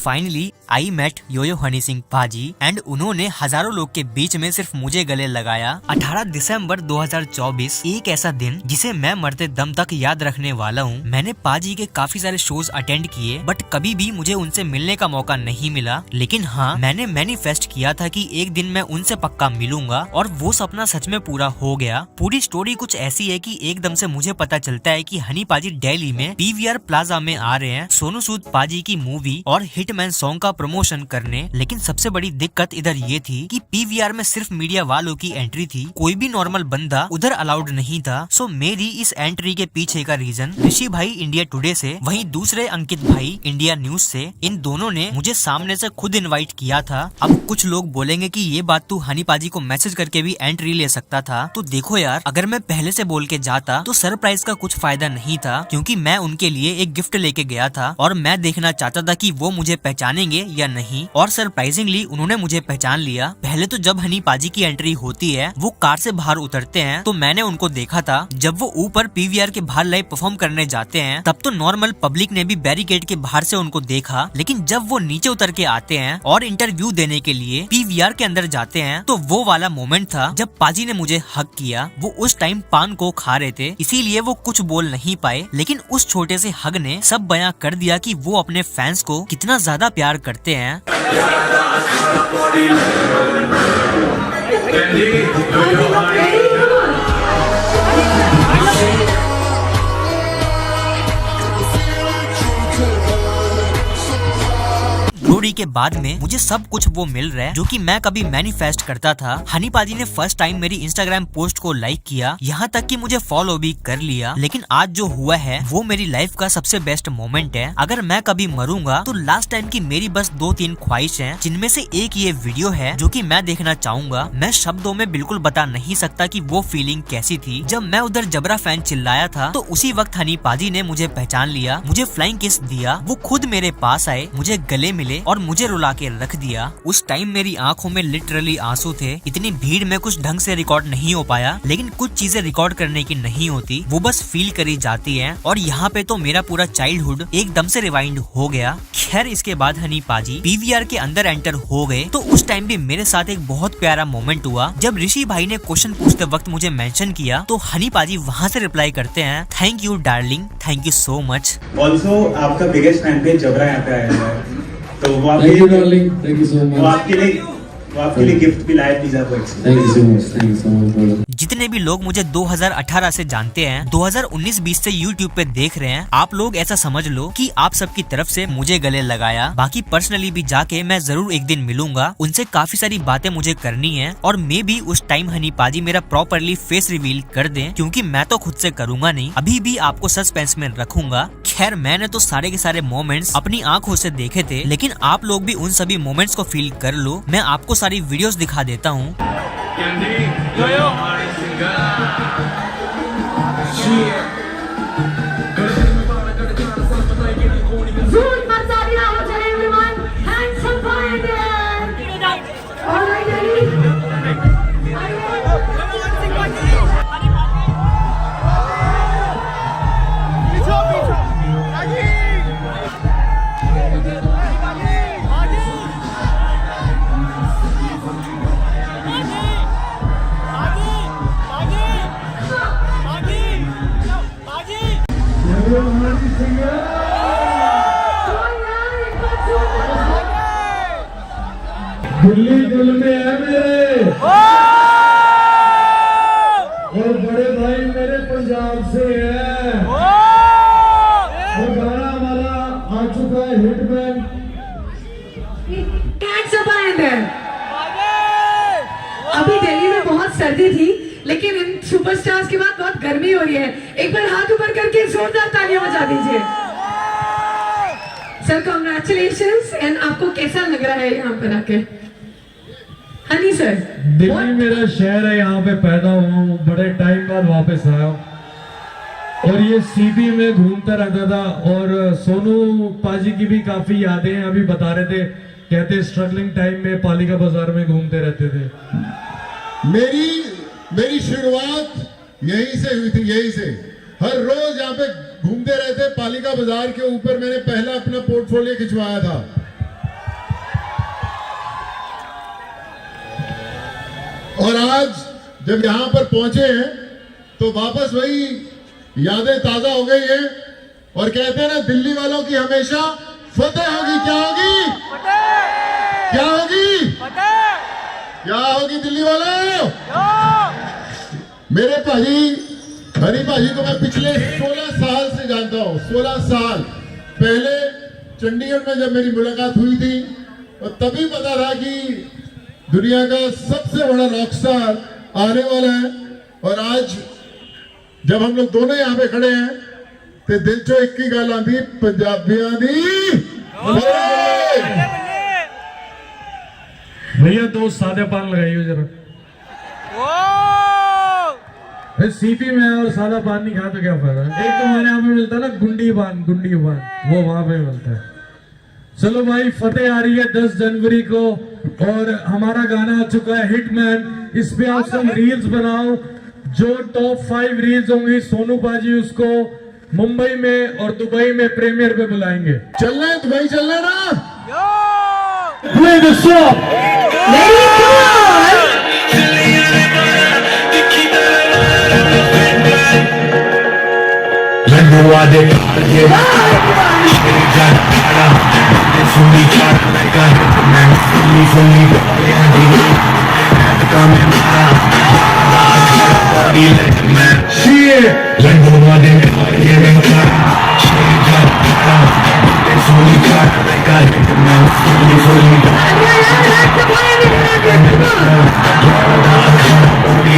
Finally I met Yo Yo Honey Singh paaji and उन्होंने हजारों लोग के बीच में सिर्फ मुझे गले लगाया। 18 दिसंबर 2024 एक ऐसा दिन जिसे मैं मरते दम तक याद रखने वाला हूँ। मैंने पाजी के काफी सारे शोज अटेंड किए बट कभी भी मुझे उनसे मिलने का मौका नहीं मिला। लेकिन हाँ, मैंने मैनिफेस्ट किया था कि एक दिन मैं उनसे पक्का मिलूंगा और वो सपना सच में पूरा हो गया। पूरी स्टोरी कुछ ऐसी है कि एकदम से मुझे पता चलता है कि हनी पाजी दिल्ली में पीवीआर प्लाजा में आ रहे हैं सोनू सूद पाजी की मूवी और हिटमैन सॉन्ग का प्रमोशन करने। लेकिन सबसे बड़ी दिक्कत इधर ये थी कि पीवीआर में सिर्फ मीडिया वालों की एंट्री थी, कोई भी नॉर्मल बंदा उधर अलाउड नहीं था। सो मेरी इस एंट्री के पीछे का रीजन ऋषि भाई इंडिया टुडे से, वहीं दूसरे अंकित भाई इंडिया न्यूज से, इन दोनों ने मुझे सामने से खुद इनवाइट किया था। अब कुछ लोग बोलेंगे कि ये बात तू हनी पाजी को मैसेज करके भी एंट्री ले सकता था। तो देखो यार, अगर मैं पहले से बोल के जाता तो सरप्राइज का कुछ फायदा नहीं था, क्योंकि मैं उनके लिए एक गिफ्ट लेके गया था और मैं देखना चाहता था कि वो मुझे पहचानेंगे या नहीं। और सरप्राइजिंगली उन्होंने मुझे पहचान लिया। पहले तो जब हनी पाजी की एंट्री होती है, वो कार से बाहर उतरते हैं तो मैंने उनको देखा था। जब वो ऊपर पीवीआर के बाहर लाइव परफॉर्म करने जाते हैं तब तो नॉर्मल पब्लिक ने भी बैरिकेड के बाहर से उनको देखा। लेकिन जब वो नीचे उतर के आते हैं और इंटरव्यू देने के लिए पीवीआर के अंदर जाते हैं तो वो वाला मोमेंट था जब पाजी ने मुझे हक किया। वो उस टाइम पान को खा रहे थे, इसीलिए वो कुछ बोल नहीं पाए। लेकिन उस छोटे से हग ने सब बयां कर दिया कि वो अपने फैंस को कितना ज्यादा प्यार करते हैं। स्टोरी के बाद में मुझे सब कुछ वो मिल रहा है जो कि मैं कभी मैनिफेस्ट करता था। हनी पाजी ने फर्स्ट टाइम मेरी इंस्टाग्राम पोस्ट को लाइक किया, यहाँ तक कि मुझे फॉलो भी कर लिया। लेकिन आज जो हुआ है वो मेरी लाइफ का सबसे बेस्ट मोमेंट है। अगर मैं कभी मरूंगा तो लास्ट टाइम की मेरी बस 2-3 ख्वाहिश हैं, जिनमें से एक ये वीडियो है जो कि मैं देखना चाहूंगा। मैं शब्दों में बिल्कुल बता नहीं सकता कि वो फीलिंग कैसी थी। जब मैं उधर जबरा फैन चिल्लाया था तो उसी वक्त हनी पाजी ने मुझे पहचान लिया, मुझे फ्लाइंग किस दिया। वो खुद मेरे पास आए, मुझे गले मिले और मुझे रुला के रख दिया। उस टाइम मेरी आंखों में लिटरली आंसू थे। इतनी भीड़ में कुछ ढंग से रिकॉर्ड नहीं हो पाया, लेकिन कुछ चीजें रिकॉर्ड करने की नहीं होती, वो बस फील करी जाती हैं। और यहाँ पे तो मेरा पूरा चाइल्डहुड एकदम से रिवाइंड हो गया। खैर, इसके बाद हनी पाजी पीवीआर के अंदर एंटर हो गए तो उस टाइम भी मेरे साथ एक बहुत प्यारा मोमेंट हुआ। जब ऋषि भाई ने क्वेश्चन पूछते वक्त मुझे मेंशन किया तो हनी पाजी वहाँ से रिप्लाई करते हैं, thank you darling, thank you so much. Also आपका बिगेस्ट फैन पे जबरा यहाँ पे आया है, तो वो आपके लिए गिफ्ट भी लाया pizza box. Thank you so much brother. जितने भी लोग मुझे 2018 से जानते हैं, 2019-20 से YouTube पे देख रहे हैं, आप लोग ऐसा समझ लो कि आप सबकी तरफ से मुझे गले लगाया। बाकी पर्सनली भी जाके मैं जरूर एक दिन मिलूंगा, उनसे काफी सारी बातें मुझे करनी है। और मे भी उस टाइम हनी पाजी मेरा प्रॉपरली फेस रिवील कर दें, क्योंकि मैं तो खुद से करूंगा नहीं, अभी भी आपको सस्पेंस में रखूंगा। खैर, मैंने तो सारे के सारे मोमेंट्स अपनी आंखों से देखे थे, लेकिन आप लोग भी उन सभी मोमेंट्स को फील कर लो। मैं आपको सारी वीडियोस दिखा देता हूँ। दिल्ली दिल में है मेरे, और बड़े भाई मेरे पंजाब से है। और गाना हमारा आ चुका है हिटमैन। अभी दिल्ली में बहुत सर्दी थी, लेकिन इन सुपरस्टार्स के बाद बहुत गर्मी हो रही है। एक बार हाथ ऊपर करके जोरदार तालियां बजा दीजिए। Sir congratulations. एंड आपको कैसा लग रहा है यहाँ पर आके? हनी सर, दिल्ली मेरा शहर है, यहाँ पे पैदा हुआ हूँ, बड़े टाइम बाद वापस आया हूँ। और ये सीपी में घूमता रहता था, और सोनू पाजी की भी काफी यादें हैं। अभी बता रहे थे, कहते स्ट्रगलिंग टाइम में पालिका बाजार में घूमते रहते थे। मेरी शुरुआत यहीं से हुई थी, यहीं से हर रोज यहाँ पे घूमते रहते। पालिका बाजार के ऊपर मैंने पहला अपना पोर्टफोलियो खिंचवाया था। और आज जब यहाँ पर पहुंचे हैं तो वापस वही यादें ताजा हो गई हैं और कहते हैं ना दिल्ली वालों की हमेशा फतेह होगी। क्या होगी? क्या होगी? क्या होगी दिल्ली वालों? मेरे भाजी हनी भाजी को मैं पिछले 16 साल से जानता हूँ। 16 साल पहले चंडीगढ़ में जब मेरी मुलाकात हुई थी और तभी पता था कि दुनिया का सबसे बड़ा रॉकस्टार आने वाला है। और आज जब हम लोग दोनों यहाँ पे खड़े हैं तो दिल चो एक ही गल आती, पंजाबियां दी भैया 2 सादे पान लगाइए जरा। सीपी में और सादा पान नहीं खा तो क्या फायदा। एक तो हमारे यहाँ पे मिलता है ना गुंडी पान, वो वहां पे मिलता है। चलो भाई, फतेह आ रही है 10 जनवरी को और हमारा गाना आ चुका है हिटमैन। इस पे आप सब रील्स बनाओ। जो टॉप 5 रील्स होंगी सोनू पाजी उसको मुंबई में और दुबई में प्रीमियर पे बुलाएंगे। चलना है दुबई, चलना है ना? Play the song. Very good. लड्डुआ दे खाए मेरी जान आला सुनी चार मैं मैं फुल्ली दी का मैं मारा बॉडी लेट मैं लड्डुआ दे खाए मेरी जान आला सुनी चार मैं फुल्ली बॉडी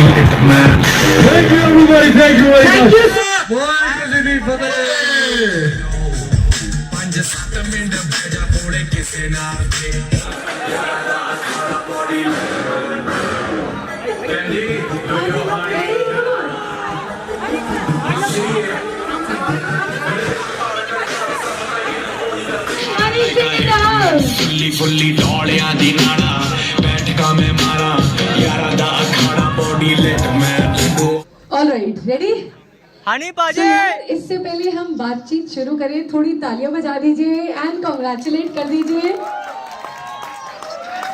लेट मैं। Thank you everybody. Thank you very Thank much. you, sir. पंज सत्त मिंट बैजा थोड़े किसे ना फुल्ली फुल्ली दौड़िया दी नाड़ा बैठका में मारा यारा दा अखाड़ा बॉडी लेट मैं। All right, ready? Honey So, पाजी यार, इससे पहले हम बातचीत शुरू करें, थोड़ी तालियां बजा दीजिए एंड कॉन्ग्रेचुलेट कर दीजिए।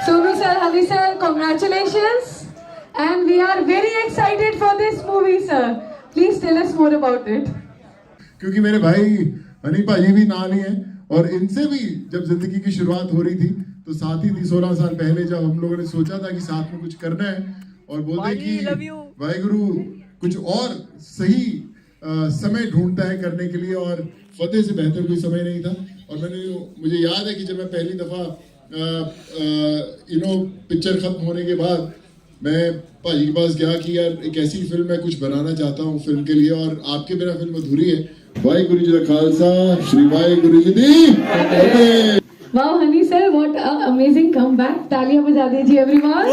Sonu sir, Honey sir, congratulations and we are very excited for this movie sir. Please tell us more about it. क्योंकि मेरे भाई हनी भाजी भी नाल ही हैं और इनसे भी जब जिंदगी की शुरुआत हो रही थी तो साथ ही थी। 16 साल पहले जब हम लोगों ने सोचा था कि साथ में कुछ करना है और बोलते कि वाहिगुरु कुछ और सही समय ढूंढता है करने के लिए और फतेह से बेहतर कोई समय नहीं था। और मुझे याद है कि जब मैं पहली दफा पिक्चर खत्म होने के बाद मैं भाजी के पास गया कि यार एक ऐसी फिल्म मैं कुछ बनाना चाहता हूँ फिल्म के लिए और आपके बिना फिल्म अधूरी है। वाहिगुरु जी का खालसा, श्री वाहिगुरु जी दी। Wow Honey sir, what a amazing comeback. तालियां बजा दीजिए everyone.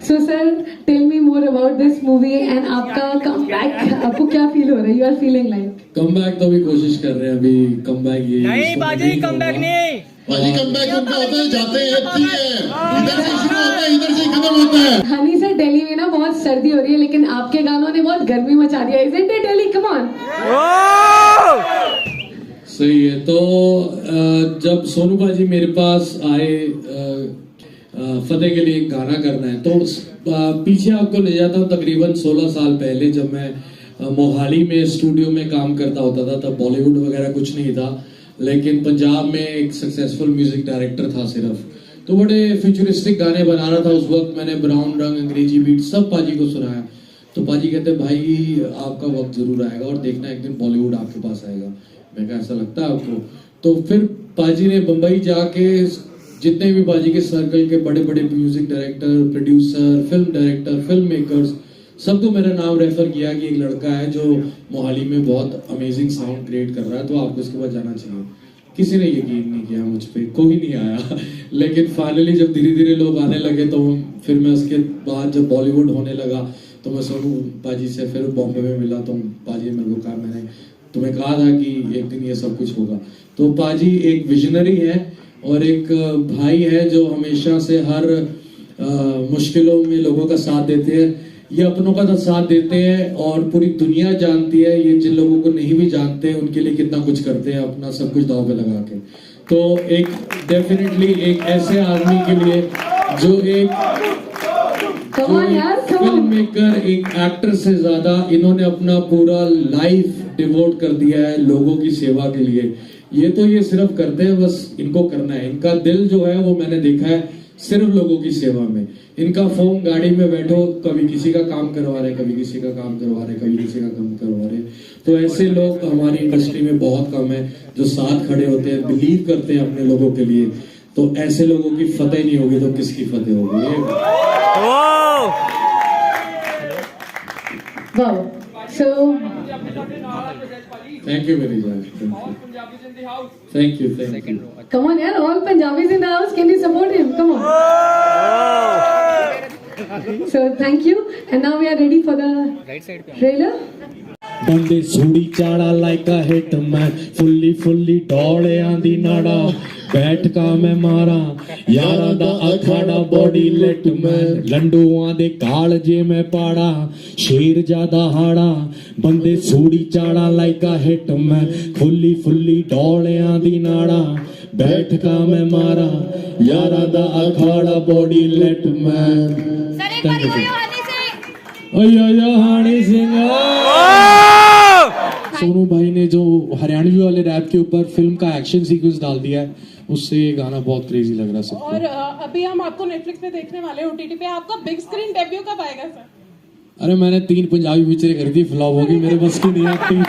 So sir, tell me more about this movie and आपका comeback, आपको क्या फील हो रहा है? You are feeling like? Comeback तो अभी कोशिश कर रहे हैं, अभी कमबैक ये नहीं बाजी कमबैक नहीं। भाजी कमबैक उनका होता है, जाते हैं ठीक है, इधर से शुरू होता है इधर से खत्म होता है। हनी सर, दिल्ली में ना बहुत सर्दी हो रही है लेकिन आपके गानों ने बहुत गर्मी मचा दिया। Isn't it Delhi? Come on. सही है। तो जब सोनू बाजी मेरे पास आए फतेह के लिए एक गाना करना है तो पीछे आपको ले जाता हूँ तकरीबन 16 साल पहले जब मैं मोहाली में स्टूडियो में काम करता होता था। तब बॉलीवुड वगैरह कुछ नहीं था लेकिन पंजाब में एक सक्सेसफुल म्यूजिक डायरेक्टर था सिर्फ, तो बड़े फ्यूचरिस्टिक गाने बना रहा था उस वक्त। मैंने ब्राउन रंग, अंग्रेजी बीट सब पाजी को सुनाया। तो पाजी कहते भाई आपका वक्त जरूर आएगा और देखना एक दिन बॉलीवुड आपके पास आएगा। मैं कहा ऐसा लगता है आपको? तो फिर पाजी ने बम्बई जाके जितने भी बाजी के सर्कल के बड़े बड़े music director, producer, film director, film makers सबको मेरा नाम रेफर किया कि एक लड़का है जो मोहाली में बहुत अमेजिंग साउंड क्रिएट कर रहा है, तो आपको इसके बाद जाना चाहिए। किसी ने यकीन नहीं किया मुझ पे, कोई नहीं आया। लेकिन फाइनली जब धीरे धीरे लोग आने लगे तो फिर मैं उसके बाद जब बॉलीवुड होने लगा तो मैं सोनू पाजी से फिर बॉम्बे में मिला। तो पाजी मेरे को कहा, मैंने तुम्हें कहा था कि एक दिन ये सब कुछ होगा। तो पाजी एक विजनरी है और एक भाई है जो हमेशा से हर मुश्किलों में लोगों का साथ देते हैं। ये अपनों का साथ देते हैं और पूरी दुनिया जानती है ये जिन लोगों को नहीं भी जानते उनके लिए कितना कुछ करते हैं, अपना सब कुछ दांव पे लगा के। तो एक डेफिनेटली एक ऐसे आदमी के लिए जो एक Come on यार, come फिल्म on. मेकर, एक एक्टर से ज्यादा इन्होंने अपना पूरा लाइफ डिवोट कर दिया है लोगों की सेवा के लिए। ये सिर्फ करते हैं, बस इनको करना है। इनका दिल जो है वो मैंने देखा है सिर्फ लोगों की सेवा में। इनका फोन गाड़ी में बैठो, कभी किसी का काम करवा रहे, कभी किसी का काम करवा रहे, कभी किसी का काम करवा रहे। तो ऐसे लोग हमारी इंडस्ट्री में बहुत कम है जो साथ खड़े होते हैं, बिलीव करते हैं अपने लोगों के लिए। तो ऐसे लोगों की फतेह नहीं होगी तो किसकी फतेह होगी? Wow. So, थैंक यू मेरी जान, thank you, thank you. come on यार, all Punjabis in the house, can you support him? Come on. So, thank you. And now we are ready for the trailer. ਬੰਦੇ ਸੂੜੀ ਚਾੜਾ like ਅ hit ਮੈਂ ਫੁੱਲੀ ਡੋਲਿਆਂ ਦੀ ਨਾੜਾ ਬੈਠਕਾ ਮੈਂ ਮਾਰਾਂ ਯਾਰਾਂ ਦਾ ਅਖਾੜਾ body ਲਿਟ ਮੈਂ ਲੰਡੂਆਂ ਦੇ ਕਾਲ ਜੇ ਮੈਂ ਪਾੜਾ ਸ਼ੇਰ ਜਿਆਦਾ ਹਾੜਾ ਬੰਦੇ ਸੂੜੀ ਚਾੜਾ ਲਾਈਕ ਅ ਹਿੱਟ ਮੈਂ ਫੁੱਲੀ ਡੋਲਿਆਂ ਦੀ ਨਾੜਾ ਬੈਠਕਾ ਮੈਂ ਮਾਰਾਂ ਯਾਰਾਂ ਦਾ ਅਖਾੜਾ ਬੋਡੀ ਲਿਟ ਮੈਂ ओयो हनी सिंह। सोनू भाई ने जो हरियाणवी वाले रैप के ऊपर फिल्म का एक्शन सीक्वेंस डाल दिया है, उससे ये गाना बहुत क्रेजी लग रहा है सबको। और अभी हम आपको नेटफ्लिक्स पे देखने वाले हैं, OTT पे। आपका बिग स्क्रीन डेब्यू कब आएगा सर? अरे मैंने 3 पंजाबी पिक्चरें कर दी, फ्लॉप होगी, मेरे बस की नहीं एक्टिंग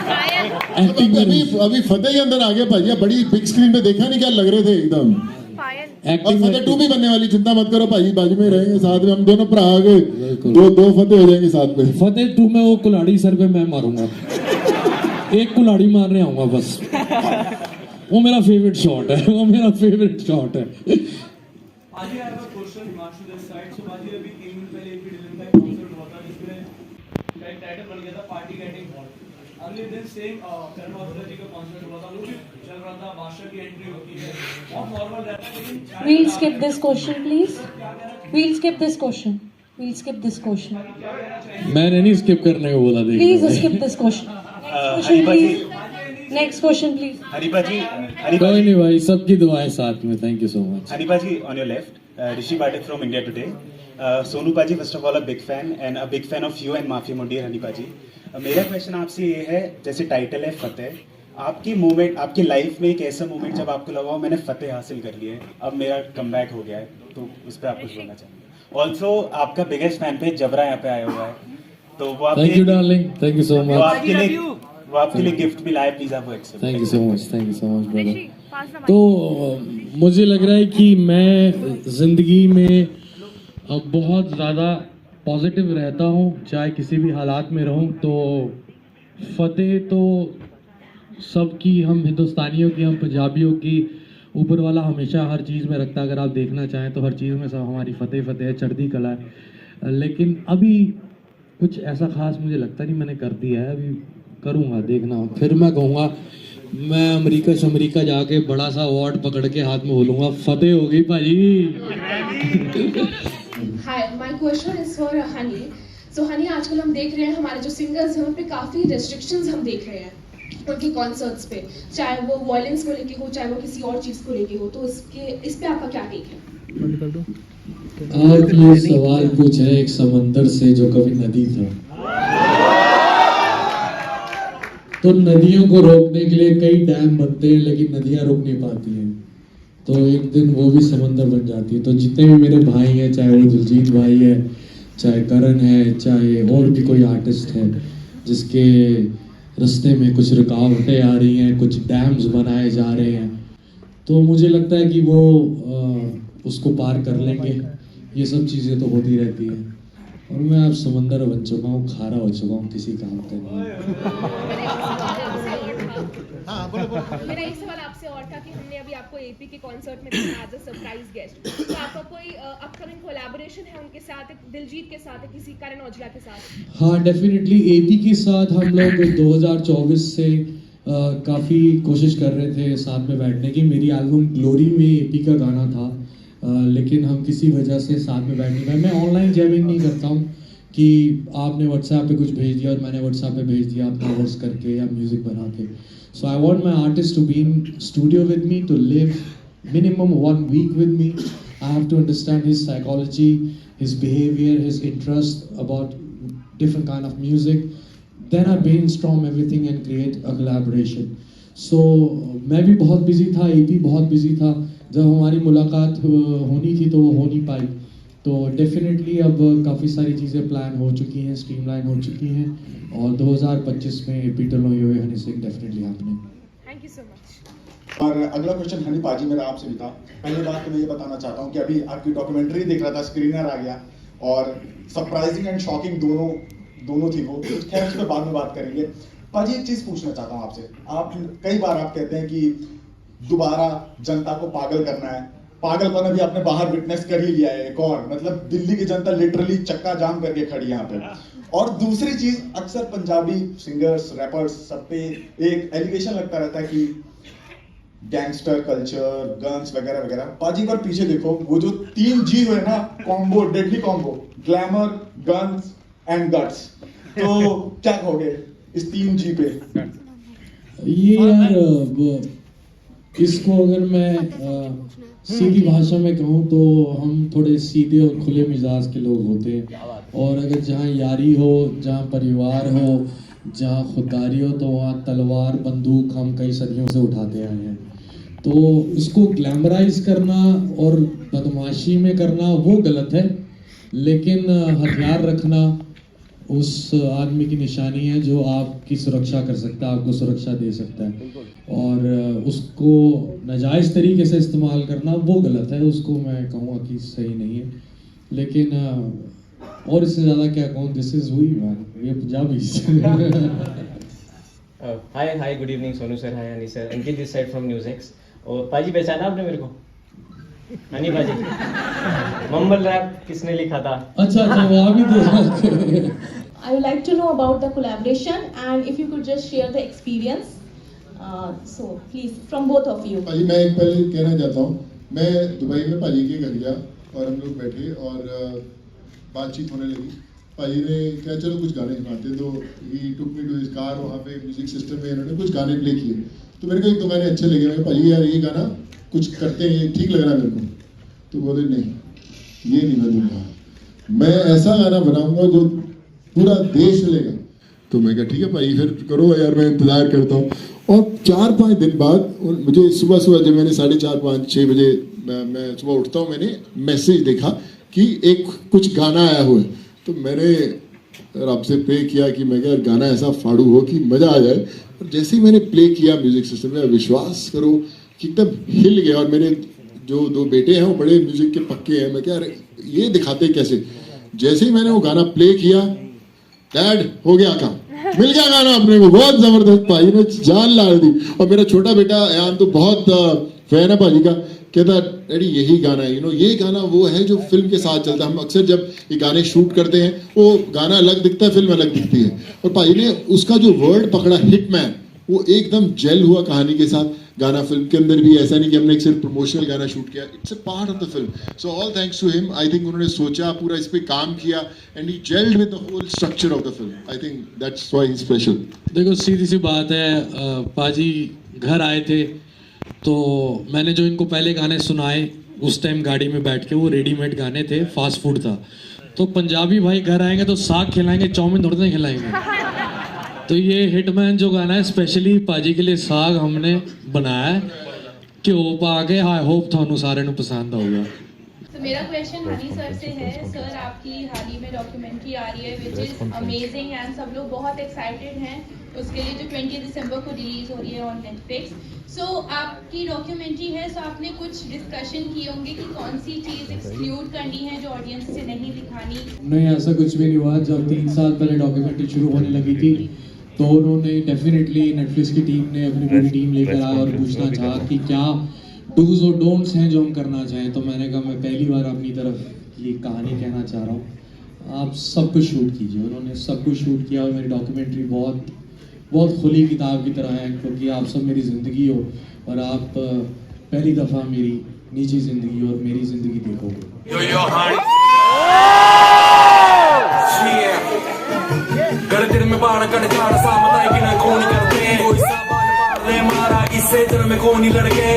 अभी फतेह के अंदर आ गया भाई, बड़ी बिग स्क्रीन पे देखा नहीं क्या लग रहे थे एकदम। और एक्टिंग फतेह 2 भी बनने वाली, चिंता मत करो भाई, बाजू में रहेंगे साथ में, हम दोनों भरा आ गए, दो फतेह हो जाएंगे साथ में। फतेह 2 में वो कुल्हाड़ी सर पे मैं मारूंगा, एक कुल्हाड़ी मारने आऊंगा बस। वो मेरा फेवरेट शॉट है, वो मेरा फेवरेट शॉट है। आज ही आया क्वेश्चन हिमांशु दिस साइड। सो आज अभी 3 दिन पहले एक फिल्म का कॉन्सर्ट हुआ था जिसमें एक टाइटल बन गया था पार्टी गेटिंग हॉट। अगले दिन सेम करण औजला जी का कॉन्सर्ट हुआ था, वो भी चल रहा था, बादशाह की एंट्री होती है, बहुत नॉर्मल रहता है। लेकिन We'll skip this question, please. We'll skip this question. We'll skip this question. मैंने नहीं स्किप करने को बोला, देखिए Please skip this question. Next question, please. Next question, please. Hanifa ji, कोई नहीं भाई, सबकी दुआएं साथ में। Thank you so much. Hanifa ji on your left, Rishi Pathak from India Today. Sonu Paji, first of all a big fan and a big fan of you and Maafi Mundi Hanifa जी। मेरा question आपसे ये है, जैसे title है फतेह, आपकी moment, आपकी life में एक ऐसा मोमेंट जब आपको लगा हो मैंने फतेह हासिल कर लिया है, अब मेरा कमबैक हो गया है, तो उस पर आप कुछ बोलना चाहेंगे? ऑल्सो आपका बिगेस्ट फैन पेज जबरा यहाँ पे आया हुआ है, तो वो thank you darling, thank you so much. आपके लिए गिफ्ट मिला है, प्लीज आप वो accept. Thank you so much, thank you so much brother. तो मुझे लग रहा है कि मैं जिंदगी में अब बहुत ज़्यादा पॉजिटिव रहता हूँ, चाहे किसी भी हालात में रहूँ। तो फतेह तो सबकी, हम हिंदुस्तानियों की, हम पंजाबियों की, ऊपर वाला हमेशा हर चीज़ में रखता है। अगर आप देखना चाहें तो हर चीज़ में सब हमारी फतेह है, चढ़ती कला है। लेकिन अभी कुछ ऐसा खास मुझे लगता नहीं मैंने कर दिया है, अभी करूँगा, देखना। फिर मैं कहूँगा, मैं अमेरिका जाके बड़ा सा अवार्ड पकड़ के हाथ में बोलूँगा फतेह हो गई भाजी। Hi, my question is for Honey. So Honey, आजकल हम देख रहे हैं हमारे जो सिंगर्स हैं उन पे काफ़ी रेस्ट्रिक्शंस हम देख रहे हैं उनके कॉन्सर्ट्स पे, चाहे वो वॉयलेंस को लेके हो, चाहे वो किसी और चीज़ को लेके हो। तो इस पे आपका क्या टेक है? आप ये सवाल पूछे एक समंदर से जो कभी नदी था। तो नदियों को रोकने के लिए कई डैम बनते हैं, लेकिन नदियाँ रोक नहीं पाती हैं। तो एक दिन वो भी समंदर बन जाती है। तो जितने भी मेरे भाई हैं, चाहे वो दिलजीत भाई है, चाहे करण है, चाहे और भी कोई आर्टिस्ट है जिसके रास्ते में कुछ रुकावटें आ रही हैं, कुछ डैम्स बनाए जा रहे हैं, तो मुझे लगता है कि वो उसको पार कर लेंगे। ये सब चीज़ें तो होती रहती हैं, और मैं अब समंदर बन चुका हूँ, खारा हो चुका हूँ, किसी काम का नहीं। मेरा एक सवाल आपसे और था कि हमने अभी आपको एपी के कॉन्सर्ट में देखा एज अ सरप्राइज गेस्ट, तो आपका कोई अपकमिंग कोलैबोरेशन है उनके साथ, दिलजीत के साथ, किसी करण औजला के साथ? हाँ, डेफिनेटली एपी के साथ हम लोग 2024 से काफ़ी कोशिश कर रहे थे साथ में बैठने की। मेरी एल्बम ग्लोरी में एपी का गाना था, लेकिन हम किसी वजह से साथ में बैठ नहीं पाए। मैं ऑनलाइन जैमिंग नहीं करता हूँ कि आपने व्हाट्सएप पे कुछ भेज दिया और मैंने व्हाट्सएप पे भेज दिया अपना वर्स करके या म्यूज़िक बना के। So I want my artist to be in studio with me, to live minimum 1 week with me. I have to understand his psychology, his behavior, his interest about different kind of music. Then I brainstorm everything and create a collaboration. So मैं भी बहुत busy था, ये भी बहुत busy था. जब हमारी मुलाकात होनी थी तो वो हो नहीं पाई. तो डेफिनेटली अब काफ़ी सारी चीज़ें प्लान हो चुकी हैं, स्ट्रीमलाइन हो चुकी हैं और 2025 में Peter low yo Honey Singh definitely happening. Thank you so much. और अगला क्वेश्चन हनी पाजी मेरा आपसे भी था. पहली बात तो मैं ये बताना चाहता हूँ कि अभी आपकी डॉक्यूमेंट्री देख रहा था, स्क्रीनर आ गया और सरप्राइजिंग एंड शॉकिंग दोनों थी वो. खैर उस पर बाद में बात करेंगे. पाजी एक चीज पूछना चाहता हूँ आपसे. आप कई बार आप कहते हैं कि दोबारा जनता को पागल करना है. पागलपन अभी आपने बाहर विटनेस कर ही लिया है. एक और मतलब दिल्ली की जनता लिटरली चक्का जाम करके खड़ी है यहाँ पे. और दूसरी चीज अक्सर पंजाबी सिंगर्स रैपर्स सब पे एक एलिगेशन लगता रहता है कि गैंगस्टर कल्चर, गन्स वगैरह वगैरह. पाजी पर पीछे देखो, वो जो 3 G है ना, combo, deadly combo, glamour, guns and guts. तो क्या कहोगे इस 3 G पे? ये यार इसको अगर मैं सीधी भाषा में कहूँ तो हम थोड़े सीधे और खुले मिजाज के लोग होते हैं. और अगर जहाँ यारी हो, जहाँ परिवार हो, जहाँ खुददारी हो तो वहाँ तलवार बंदूक हम कई सदियों से उठाते आए हैं. तो इसको ग्लैमराइज करना और बदमाशी में करना वो गलत है, लेकिन हथियार रखना उस आदमी की निशानी है जो आपकी सुरक्षा कर सकता है, आपको सुरक्षा दे सकता है. और उसको नाजायज़ तरीके से इस्तेमाल करना वो गलत है, उसको मैं कहूँगा कि सही नहीं है. लेकिन और इससे ज़्यादा क्या कहूँ, दिस इज़ हुई मैन, ये Punjabi. Hi good evening Sonu sir, hi Honey sir, Ankit this side from news. और पाजी पहचाना आपने मेरे को? हनी पाजी. मम्बल रैप किसने लिखा था? अच्छा वो आप ही तो. I would like to know about the collaboration and if you could just share the experience. So please from both of you. पाजी मैं एक पहले कहना चाहता हूँ, मैं दुबई में पाजी के घर गया और हम लोग बैठे और बातचीत होने लगी. पाजी ने क्या चलो कुछ गाने सुनाते, तो ही टुक मी टू हिज कार. वहाँ पे म्यूजिक सिस्टम में इन्होंने कुछ गाने प्ले किए. तो मेरे को एक 2 गाने अच्छे लगे. मैं पाजी यार ये गाना कुछ करते हैं, ये ठीक लग रहा है मेरे को. तो बोले नहीं ये नहीं मैं दूंगा, मैं ऐसा गाना बनाऊंगा जो पूरा देश लेगा. तो मैं कहा ठीक है भाई फिर करो यार, मैं इंतज़ार करता हूँ. और 4-5 दिन बाद मुझे सुबह जब मैंने 4:30-5-6 बजे मैं सुबह उठता हूँ, मैंने मैसेज देखा कि एक कुछ गाना आया हुआ है. तो मैंने रब से प्रे किया कि मैं क्या गाना ऐसा फाड़ू हो कि मज़ा आ जाए. और जैसे ही मैंने प्ले किया म्यूज़िक सिस्टम में, विश्वास करो कि एकदम हिल गया. और मेरे जो 2 बेटे हैं वो बड़े म्यूज़िक के पक्के हैं. मैं क्या ये दिखाते कैसे. जैसे ही मैंने वो गाना प्ले किया, डैड हो गया काम, मिल गया गाना अपने को. बहुत जबरदस्त, भाई ने जान ला दी. और मेरा छोटा बेटा यान तो बहुत फैन है भाजी का. कहता डैडी यही गाना है, ये गाना वो है जो फिल्म के साथ चलता है. हम अक्सर जब ये गाने शूट करते हैं वो गाना अलग दिखता है, फिल्म अलग दिखती है. और भाई ने उसका जो वर्ड पकड़ा हिटमैन, वो एकदम जेल हुआ कहानी के साथ. गाना फिल्म के अंदर भी ऐसा नहीं कि हमने एक सिर्फ प्रमोशनल गाना शूट किया, it's a part of the film. So all thanks to him. I think उन्होंने सोचा, पूरा इस पे काम किया and he gelled with the whole structure of the film. I think that's why he is special. देखो सीधी सी बात है, पाजी घर आए थे तो मैंने जो इनको पहले गाने सुनाए उस टाइम गाड़ी में बैठ के, वो रेडीमेड गाने थे, फास्ट फूड था. तो पंजाबी भाई घर आएंगे तो साग खिलाएंगे, चाउमीन थोड़े नहीं खिलाएंगे. तो ये हिटमैन जो गाना है स्पेशली पाजी के लिए साग हमने बनाया है, घ्यो पा के. आई होप थानू सारे नू पसंद आऊगा. तो मेरा क्वेश्चन हनी सर से है. सर आपकी हाल ही में डॉक्यूमेंट्री आ रही है विच इज़ अमेजिंग एंड सब लोग बहुत एक्साइटेड हैं उसके लिए, जो 20 दिसंबर को रिलीज हो रही है ऑन नेटफ्लिक्स. सो आपकी डॉक्यूमेंट्री है, सो आपने कुछ डिस्कशन किए होंगे कि कौन सी चीज़ एक्सक्लूड करनी है जो ऑडियंस से नहीं दिखानी. नहीं ऐसा कुछ भी नहीं हुआ. जब 3 साल पहले डॉक्यूमेंट्री शुरू होने लगी थी तो उन्होंने डेफिनेटली नेटफ्लिक्स की टीम ने अपनी पूरी टीम लेकर आया और पूछना चाहा कि क्या डूज और डोंट्स हैं जो हम करना चाहें. तो मैंने कहा मैं पहली बार अपनी तरफ ये कहानी कहना चाह रहा हूँ, आप सब कुछ शूट कीजिए. उन्होंने सब कुछ शूट किया और मेरी डॉक्यूमेंट्री बहुत खुली किताब की तरह है, क्योंकि आप सब मेरी ज़िंदगी हो और आप पहली दफ़ा मेरी निजी ज़िंदगी और मेरी ज़िंदगी देखोगे. गर्दन में बाढ़ कट जाड़ सा बताए कि ना कौन करते हैं, कोई सा बाल मार ले मारा इससे जन्म में कौन ही लड़के.